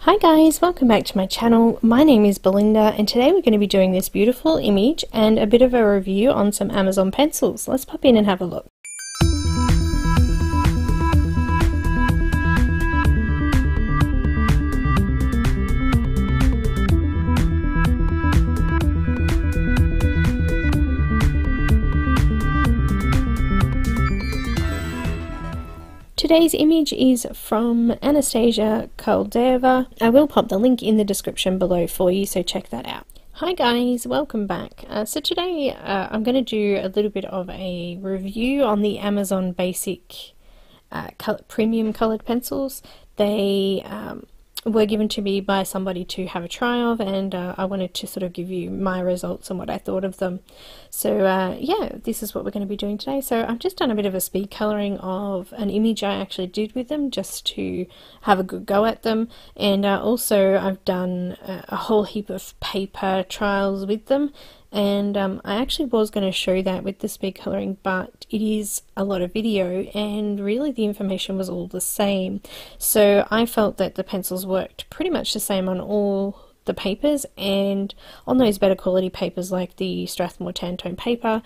Hi guys, welcome back to my channel. My name is Belinda and today we're going to be doing this beautiful image and a bit of a review on some Amazon pencils. Let's pop in and have a look. Today's image is from Anastasia Koldareva. I will pop the link in the description below for you, so check that out. Hi guys, welcome back. So today I'm going to do a little bit of a review on the Amazon Basic premium coloured pencils. They were given to me by somebody to have a try of, and I wanted to sort of give you my results and what I thought of them. So yeah, this is what we're going to be doing today. So I've just done a bit of a speed colouring of an image I actually did with them just to have a good go at them, and also I've done a whole heap of paper trials with them. And I actually was going to show that with the speed colouring, but it is a lot of video and really the information was all the same. So I felt that the pencils worked pretty much the same on all the papers, and on those better quality papers like the Strathmore Tantone paper,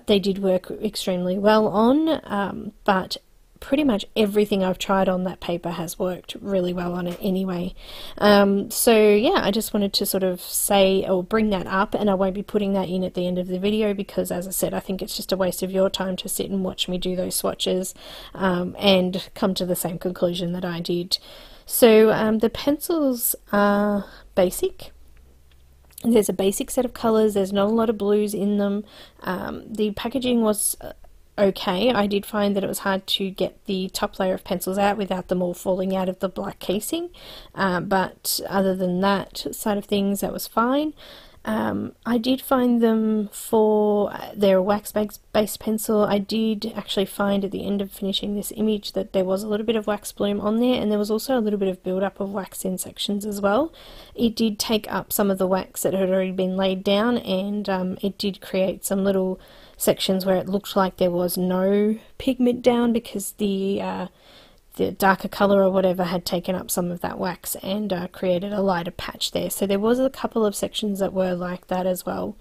they did work extremely well on, but pretty much everything I've tried on that paper has worked really well on it anyway. So yeah, I just wanted to sort of say or bring that up, and I won't be putting that in at the end of the video because, as I said, I think it's just a waste of your time to sit and watch me do those swatches and come to the same conclusion that I did. So the pencils are basic. There's a basic set of colours, there's not a lot of blues in them. The packaging was okay. I did find that it was hard to get the top layer of pencils out without them all falling out of the black casing, but other than that side of things, that was fine. I did find them for their wax-based pencil. I did actually find at the end of finishing this image that there was a little bit of wax bloom on there, and there was also a little bit of build-up of wax in sections as well. It did take up some of the wax that had already been laid down, and it did create some little sections where it looked like there was no pigment down because the darker colour or whatever had taken up some of that wax and created a lighter patch there. So there was a couple of sections that were like that as well.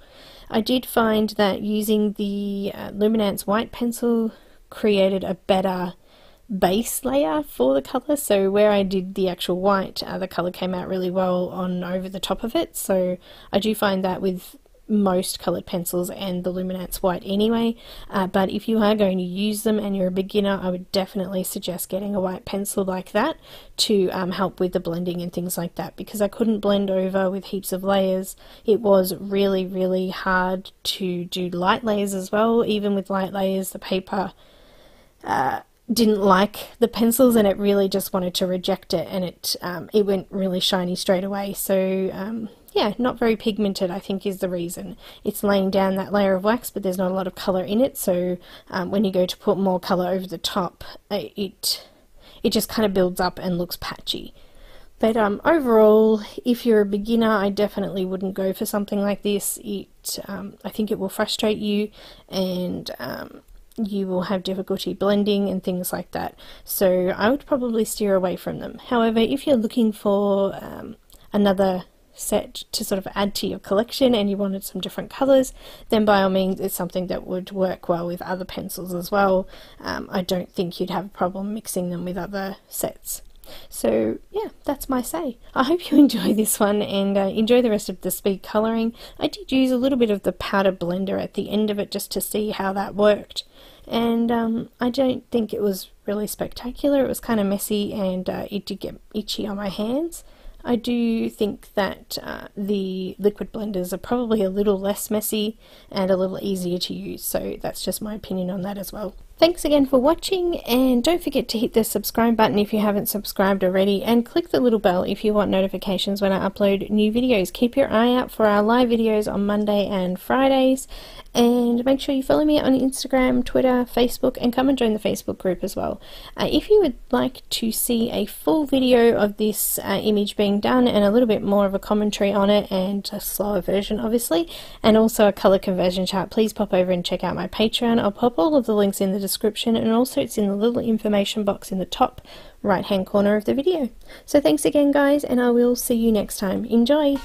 I did find that using the Luminance white pencil created a better base layer for the colour. So where I did the actual white, the colour came out really well on over the top of it. So I do find that with most coloured pencils and the Luminance white anyway, but if you are going to use them and you're a beginner, I would definitely suggest getting a white pencil like that to help with the blending and things like that, because I couldn't blend over with heaps of layers. It was really hard to do light layers as well. Even with light layers, the paper didn't like the pencils and it really just wanted to reject it, and it went really shiny straight away. So yeah, not very pigmented, I think, is the reason. It's laying down that layer of wax, but there's not a lot of colour in it, so when you go to put more colour over the top, it just kind of builds up and looks patchy. But overall, if you're a beginner, I definitely wouldn't go for something like this. I think it will frustrate you, and you will have difficulty blending and things like that. So I would probably steer away from them. However, if you're looking for another set to sort of add to your collection and you wanted some different colours, then by all means it's something that would work well with other pencils as well. I don't think you'd have a problem mixing them with other sets. So yeah, that's my say. I hope you enjoy this one and enjoy the rest of the speed colouring. I did use a little bit of the powder blender at the end of it just to see how that worked, and I don't think it was really spectacular. It was kind of messy and it did get itchy on my hands. I do think that the liquid blenders are probably a little less messy and a little easier to use, so that's just my opinion on that as well. Thanks again for watching, and don't forget to hit the subscribe button if you haven't subscribed already, and click the little bell if you want notifications when I upload new videos. Keep your eye out for our live videos on Monday and Fridays, and make sure you follow me on Instagram, Twitter, Facebook, and come and join the Facebook group as well. If you would like to see a full video of this image being done and a little bit more of a commentary on it, and a slower version obviously, and also a colour conversion chart, please pop over and check out my Patreon. I'll pop all of the links in the description, and also it's in the little information box in the top right hand corner of the video. So thanks again guys, and I will see you next time. Enjoy!